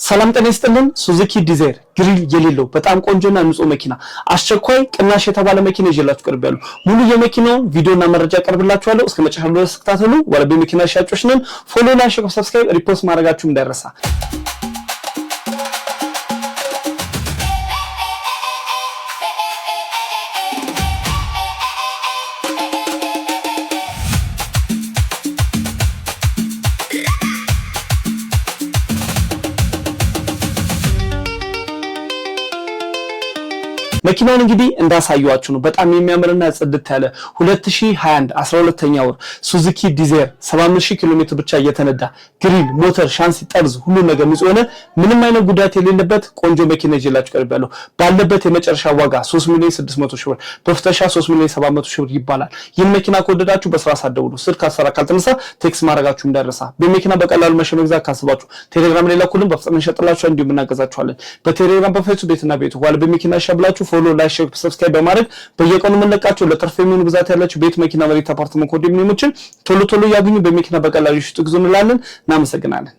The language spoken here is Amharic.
ሰላም ጤና ይስጥልን። ሱዙኪ ዲዛይር ግሪል የሌለው በጣም ቆንጆና ንጹህ መኪና አስቸኳይ ቅናሽ የተባለ መኪና ይዤላችሁ ቀርቤያለሁ። ሙሉ የመኪናውን ቪዲዮና መረጃ ቀርብላችኋለሁ። እስከ መጨረሻው ድረስ ተከታተሉ። ወለቤ መኪና ሻጮች ነን። ፎሎ፣ ላይክ፣ ሰብስክራይብ፣ ሪፖስት ማድረጋችሁ እንዳይረሳ። መኪናውን እንግዲህ እንዳሳዩዋችሁ ነው። በጣም የሚያምርና ጽድት ያለ 2021 12ኛ ወር ሱዙኪ ዲዛይር 75000 ኪሎ ሜትር ብቻ እየተነዳ ግሪል፣ ሞተር፣ ሻንሲ፣ ጠርዝ ሁሉ ነገር ንጹህ ሆነ ምንም አይነት ጉዳት የሌለበት ቆንጆ መኪና ይዤላችሁ ቀርቤያለሁ። ባለበት የመጨረሻ ዋጋ 3,600,000 ብር፣ በፍተሻ 3,700,000 ብር ይባላል። ይህን መኪና ከወደዳችሁ በስራ ሳትደውሉ ስልክ አሰራ ካልተነሳ ቴክስት ማድረጋችሁ እንዳይረሳ። በመኪና በቀላሉ መግዛት ካስባችሁ ቴሌግራም ላይ ላኩልን፣ በፍጥነት እንሸጥላችኋለን፣ እንዲሁም እናገዛችኋለን። በቴሌግራም በፌስቡክ ቤትና ቤቱ ዋል በመኪና ሻብላችሁ ፎሎ፣ ላይክ፣ ሰብስክራይብ በማድረግ በየቀኑ የምንለቃቸው ለትርፍ የሚሆኑ ብዛት ያላችሁ ቤት፣ መኪና፣ መሬት፣ አፓርትመንት ኮንዶሚኒየሞችን ቶሎ ቶሎ ያገኙ። በመኪና በቀላሉ ይሽጡ ግዙ እንላለን። እናመሰግናለን።